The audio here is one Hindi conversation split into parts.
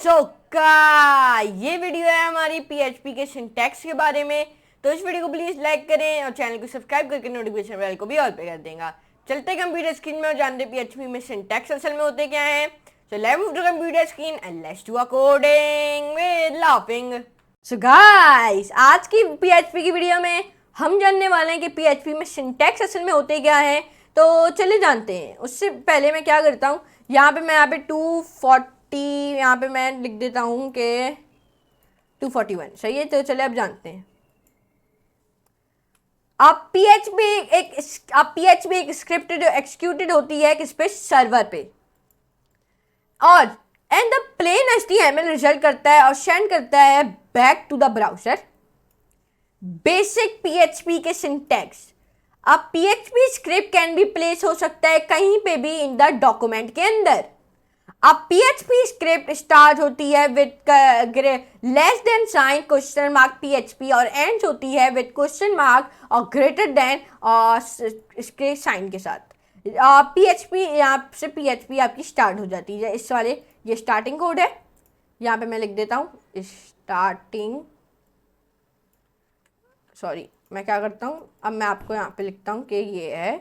का ये वीडियो है हमारी पीएचपी के सिंटैक्स के बारे में। तो इस वीडियो को प्लीज लाइक करें और चैनल को सब्सक्राइब करके नोटिफिकेशन बेल को भी ऑल पे कर देगा। चलते कंप्यूटर स्क्रीन में और जानते पीएचपी में सिंटैक्स असल में होते क्या है। So let's move to computer screen and let's do a coding with laughing. So guys, आज की पीएचपी की वीडियो में हम जानने वाले हैं कि पीएचपी में सिंटैक्स असल में होते क्या है। तो चलिए जानते हैं। उससे पहले मैं क्या करता हूँ, यहाँ पे 240 यहाँ पे मैं लिख देता हूँ कि 241 सही है। तो चलिए अब जानते हैं। अब पीएचपी एक स्क्रिप्ट जो एक्सिक्यूटेड होती है किस पे, सर्वर पे, और and the plain HTML result करता है और सेंड करता है back to the browser. Basic PHP के सिंटैक्स। अब PHP script can be place हो सकता है कहीं पे भी इन द डॉक्यूमेंट के अंदर। अब पीएचपी स्क्रिप्ट स्टार्ट होती है with less than sign question mark PHP और एंड होती है विद क्वेश्चन मार्क और ग्रेटर देन और इसके साइन के साथ। पीएचपी यहाँ से पीएचपी आपकी स्टार्ट हो जाती है। इस वाले ये स्टार्टिंग कोड है, यहाँ पे मैं लिख देता हूँ स्टार्टिंग। सॉरी, मैं क्या करता हूँ, अब मैं आपको यहाँ पे लिखता हूँ कि ये है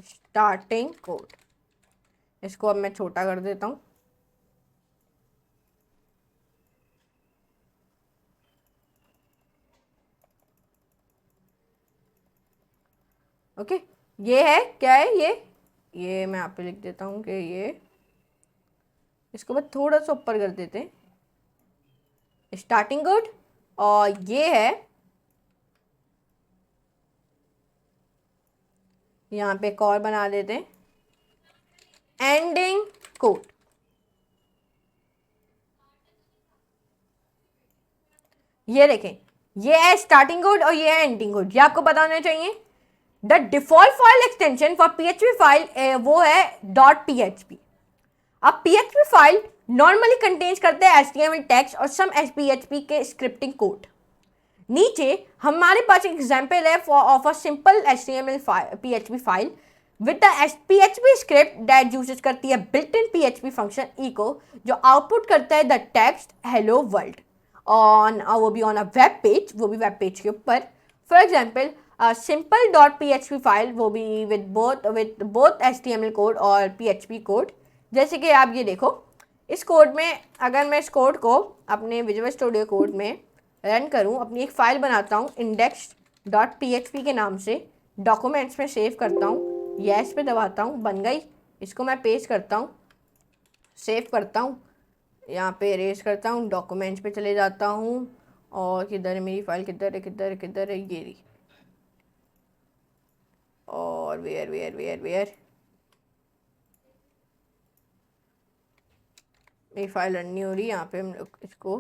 स्टार्टिंग कोड। इसको अब मैं छोटा कर देता हूँ। ओके, ये है क्या है, ये मैं यहाँ पे लिख देता हूँ कि ये, इसको मैं थोड़ा सा ऊपर कर देते हैं स्टार्टिंग कोड। और ये है यहाँ पे एक और बना देते हैं एंडिंग कोड। ये देखें, ये है स्टार्टिंग कोड और ये है एंडिंग कोड। ये आपको पता होना चाहिए। The default file extension for PHP file वो है .php। अब पीएचपी फाइल नॉर्मली कंटेन्स करते हैं एचटीएमएल टेक्स्ट और सम पीएचपी के स्क्रिप्टिंग कोड। नीचे हमारे पास एक एग्जांपल है of a simple HTML PHP file with the PHP script that uses करती है built in PHP function echo, जो आउटपुट करता है the text hello world on, वो भी ऑन अ वेब पेज, वो भी वेब पेज के ऊपर। For example simple .php file, वो भी विद बोथ एचटीएमएल कोड और पीएचपी कोड। जैसे कि आप ये देखो, इस कोड में अगर मैं इस कोड को अपने विजुअल स्टूडियो कोड में रन करूं, अपनी एक फ़ाइल बनाता हूं index.php के नाम से, डॉक्यूमेंट्स में सेव करता हूं, यस पे दबाता हूं, बन गई। इसको मैं पेस्ट करता हूं, सेव करता हूं, यहाँ पे इरेज करता हूं, डॉक्यूमेंट्स पे चले जाता हूं और किधर है मेरी फाइल, किधर है ये रही। और वेयर मेरी फाइल रन नहीं हो रही। यहाँ पे हम लोग इसको,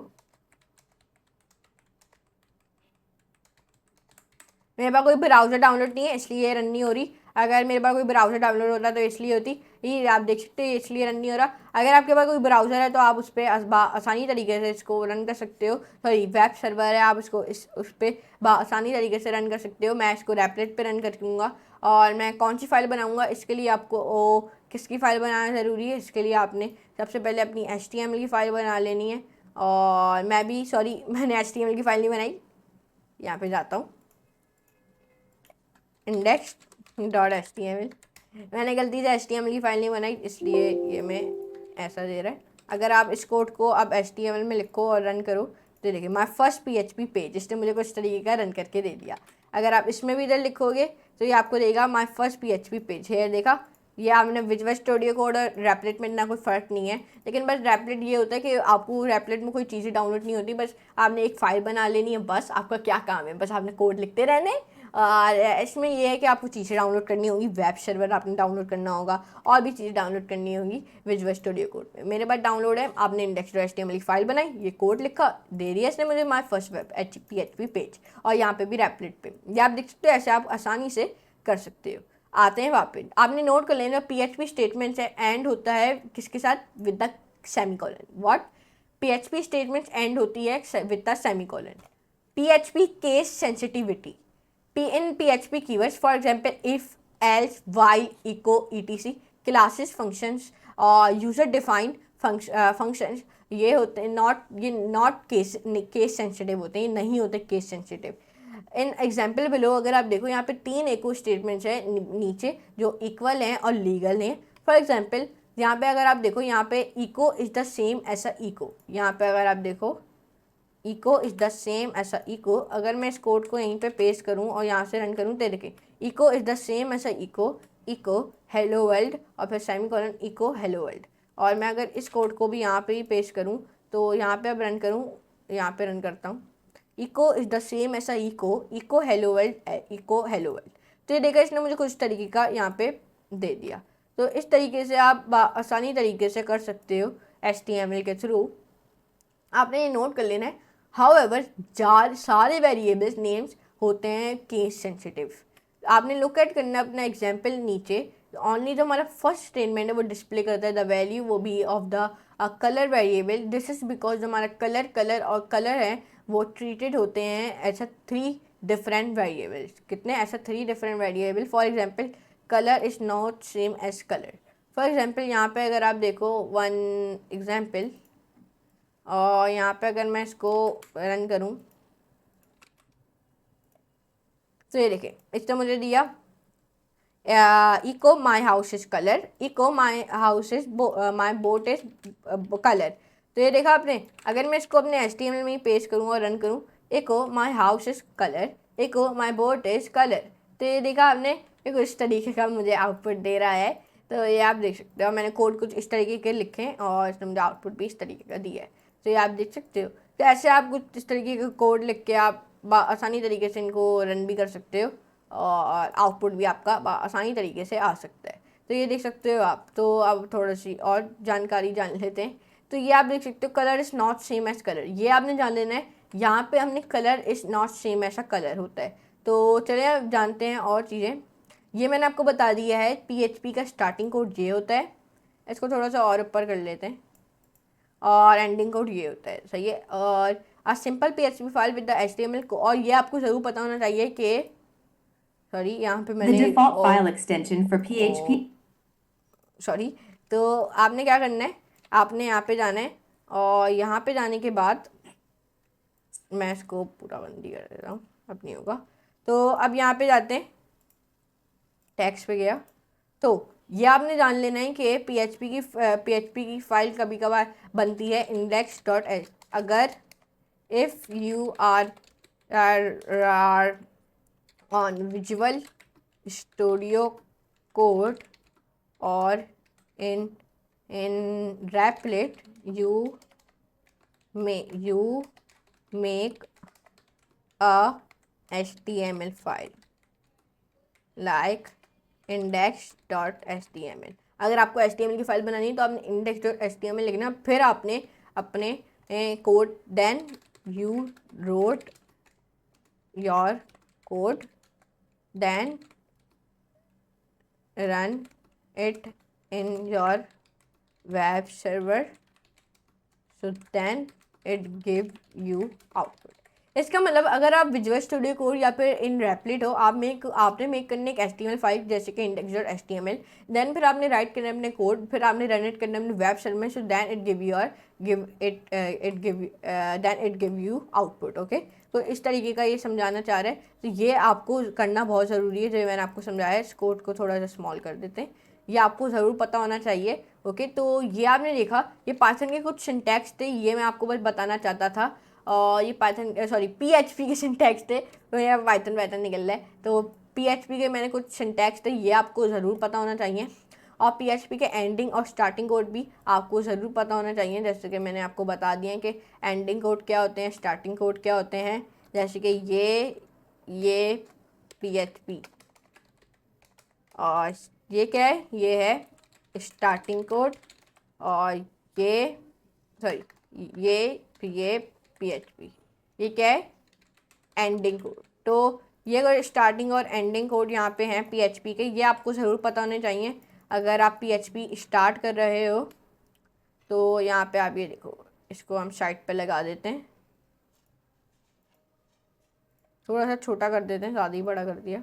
मेरे पास कोई ब्राउज़र डाउनलोड नहीं है इसलिए ये रन नहीं हो रही। अगर मेरे पास कोई ब्राउज़र डाउनलोड होता तो इसलिए होती। ये आप देख सकते हैं इसलिए रन नहीं हो रहा। अगर आपके पास कोई ब्राउज़र है तो आप उस पर आसानी तरीके से इसको रन कर सकते हो। सॉरी, वेब सर्वर है, आप इसको उस पर आसानी तरीके से रन कर सकते हो। मैं इसको रैपलेट पे रन कर दूँगा। और मैं कौन सी फ़ाइल बनाऊँगा, इसके लिए आपको किसकी फ़ाइल बनाना ज़रूरी है, इसके लिए आपने सबसे पहले अपनी HTML की फ़ाइल बना लेनी है। और मैंने HTML की फ़ाइल नहीं बनाई। यहाँ पर जाता हूँ index.html, मैंने गलती से HTML की फ़ाइल नहीं बनाई इसलिए ये मैं ऐसा दे रहा है। अगर आप इस कोड को अब HTML में लिखो और रन करो तो देखिए माय फर्स्ट PHP पेज, इसने मुझे कुछ तरीके का रन करके दे दिया। अगर आप इसमें भी इधर लिखोगे तो ये आपको देगा माय फर्स्ट PHP पेज है। देखा, ये आपने विजुअल स्टूडियो कोड और रैपलेट में इतना कोई फ़र्क नहीं है। लेकिन बस रैपलेट ये होता है कि आपको रैपलेट में कोई चीज़ें डाउनलोड नहीं होती, बस आपने एक फ़ाइल बना लेनी है। बस आपका क्या काम है, बस आपने कोड लिखते रहने। और इसमें यह है कि आपको चीज़ें डाउनलोड करनी होगी, वेब सर्वर आपने डाउनलोड करना होगा और भी चीज़ें डाउनलोड करनी होगी विजुअल स्टूडियो कोड में। मेरे पास डाउनलोड है, आपने index.html की फ़ाइल बनाई, ये कोड लिखा, दे दिया इसने मुझे my first web PHP page. और यहाँ पे भी रैपलेट पे ये आप देख सकते हो, ऐसे आप आसानी से कर सकते हो। आते हैं वापस, आपने नोट कर लेना PHP स्टेटमेंट से एंड होता है किसके साथ, with the semicolon. What, PHP statements and होती है with the semicolon. PHP case sensitivity, in PHP keywords, for example if, else, while, echo, etc, classes, functions और यूज़र डिफाइंड फंक्शंस ये होते हैं नॉट केस सेंसिटिव होते हैं, ये नहीं होते case sensitive. In example below अगर आप देखो यहाँ पे 3 इको स्टेटमेंट्स हैं नीचे जो इक्वल हैं और लीगल हैं। फॉर एग्जाम्पल यहाँ पे अगर आप देखो यहाँ पे echo is the same as a echo, यहाँ पे अगर आप देखो echo is the same as a echo, अगर मैं इस कोड को यहीं पे पेस्ट करूँ और यहाँ से रन करूँ तो देखिए echo is the same as a echo, echo hello world और फिर सेमीकोलन इको हेलो वर्ल्ड। और मैं अगर इस कोड को भी यहाँ पे ही पेस्ट करूँ तो यहाँ पे अब रन करूँ, यहाँ पे रन करता हूँ, echo is the same as a echo, echo hello world, echo hello world. तो ये देखा इसने मुझे कुछ तरीके का यहाँ पे दे दिया। तो इस तरीके से आप आसानी तरीके से कर सकते हो HTML के थ्रू। आपने ये नोट कर लेना है। हाउएवर सारे वेरिएबल्स नेम्स होते हैं केस सेंसिटिव। आपने लुक एट करना अपना एग्जाम्पल नीचे, ओनली जो हमारा फर्स्ट स्टेटमेंट है वो डिस्प्ले करता है द वैल्यू वो भी of the colour variable. This is because जो हमारा कलर और कलर है वो ट्रीटेड होते हैं ऐसा 3 डिफरेंट वेरिएबल्स। कितने? ऐसा 3 different variable. For example colour is not same as colour. For example यहाँ पे अगर आप देखो वन एग्जाम्पल, और यहाँ पे अगर मैं इसको रन करूँ तो ये देखिए इसने मुझे दिया echo my house is colour, echo my house is my boat is colour. तो ये देखा आपने, अगर मैं इसको अपने HTML में ही पेस्ट करूँ और रन करूँ, echo my house is colour, echo my boat is colour. तो ये देखा आपने, ये कुछ तरीके का मुझे आउटपुट दे रहा है। तो ये आप देख सकते हो, मैंने कोड कुछ इस तरीके के लिखे हैं और इसने मुझे आउटपुट भी इस तरीके का दिया है। तो ये आप देख सकते हो। तो ऐसे आप कुछ इस तरीके का कोड लिख के आप आसानी तरीके से इनको रन भी कर सकते हो और आउटपुट भी आपका आसानी तरीके से आ सकता है। तो ये देख सकते हो आप। तो अब थोड़ी सी और जानकारी जान लेते हैं। तो ये आप देख सकते हो colour is not same as colour, ये आपने जान लेना है। यहाँ पे हमने कलर इज़ नॉट सेम ऐसा कलर होता है। तो चलिए अब जानते हैं और चीज़ें। ये मैंने आपको बता दिया है PHP का स्टार्टिंग कोड ये होता है। इसको थोड़ा सा और ऊपर कर लेते हैं। और एंडिंग कोड ये होता है, सही है। और a simple PHP file with the HTML को, और ये आपको ज़रूर पता होना चाहिए कि सॉरी यहाँ पे मैंने default file extension for PHP. Sorry. तो आपने क्या करना है, आपने यहाँ पे जाना है और यहाँ पे जाने के बाद मैं इसको पूरा बंदी कर देता हूँ, अब नहीं होगा। तो अब यहाँ पे जाते हैं, टैक्स पे गया। तो ये आपने जान लेना है कि PHP की फाइल कभी कभार बनती है index.h। अगर if you are on Visual Studio Code or in Replit, you make a HTML file like index.html। अगर आपको HTML की फाइल बनानी है तो आपने index.html लिखना, फिर आपने अपने code then you wrote your code, then run it in your web server, so then it give you output। इसका मतलब अगर आप विजुअल स्टूडियो कोड या फिर इन रेपलिट हो, आपने मेक करने एक HTML फाइल जैसे कि index.html, देन फिर आपने राइट करना अपने कोड, फिर आपने रन इट करना अपने वेब सर्वर में, so then it give you output. Okay, तो इस तरीके का ये समझाना चाह रहा है। तो ये आपको करना बहुत ज़रूरी है, जो मैंने आपको समझाया है। इस कोड को थोड़ा सा स्मॉल कर देते हैं, ये आपको ज़रूर पता होना चाहिए। ओके, तो ये आपने देखा, ये पाइथन के कुछ सिंटैक्स थे, ये मैं आपको बस बताना चाहता था। और ये PHP के सिंटैक्स थे, तो ये पाइथन निकल रहा है। तो PHP के मैंने कुछ सिंटैक्स थे, ये आपको ज़रूर पता होना चाहिए। और PHP के एंडिंग और स्टार्टिंग कोड भी आपको ज़रूर पता होना चाहिए, जैसे कि मैंने आपको बता दिया है कि एंडिंग कोड क्या होते हैं, स्टार्टिंग कोड क्या होते हैं। जैसे कि ये PHP और ये क्या है, ये है स्टार्टिंग कोड, और ये PHP, ये क्या है, एंडिंग कोड। तो ये अगर स्टार्टिंग और एंडिंग कोड यहाँ पे हैं PHP के, ये आपको ज़रूर पता होने चाहिए अगर आप PHP स्टार्ट कर रहे हो। तो यहाँ पे आप ये देखो, इसको हम साइड पे लगा देते हैं, थोड़ा सा छोटा कर देते हैं, ज़्यादा ही बड़ा कर दिया।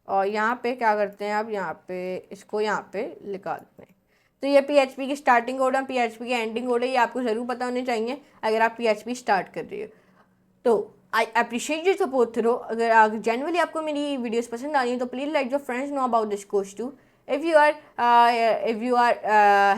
और यहाँ पे क्या करते हैं, आप यहाँ पे इसको यहाँ पे लिखा देते हैं। तो ये PHP की स्टार्टिंग कोड है, PHP की एंडिंग कोड है, ये आपको ज़रूर पता होने चाहिए अगर आप PHP स्टार्ट कर रहे हो। तो I appreciate your support through. अगर जनरली आपको मेरी वीडियोस पसंद आ रही है तो please let your friends know about this course too. If you are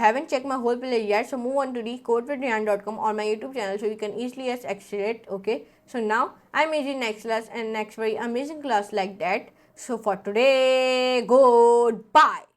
haven't checked my whole playlist yet, so move on to the codewithryan.com or my YouTube channel so you can easily access it. Okay, so now I'm meeting next class and next very amazing class like that. So for today, goodbye.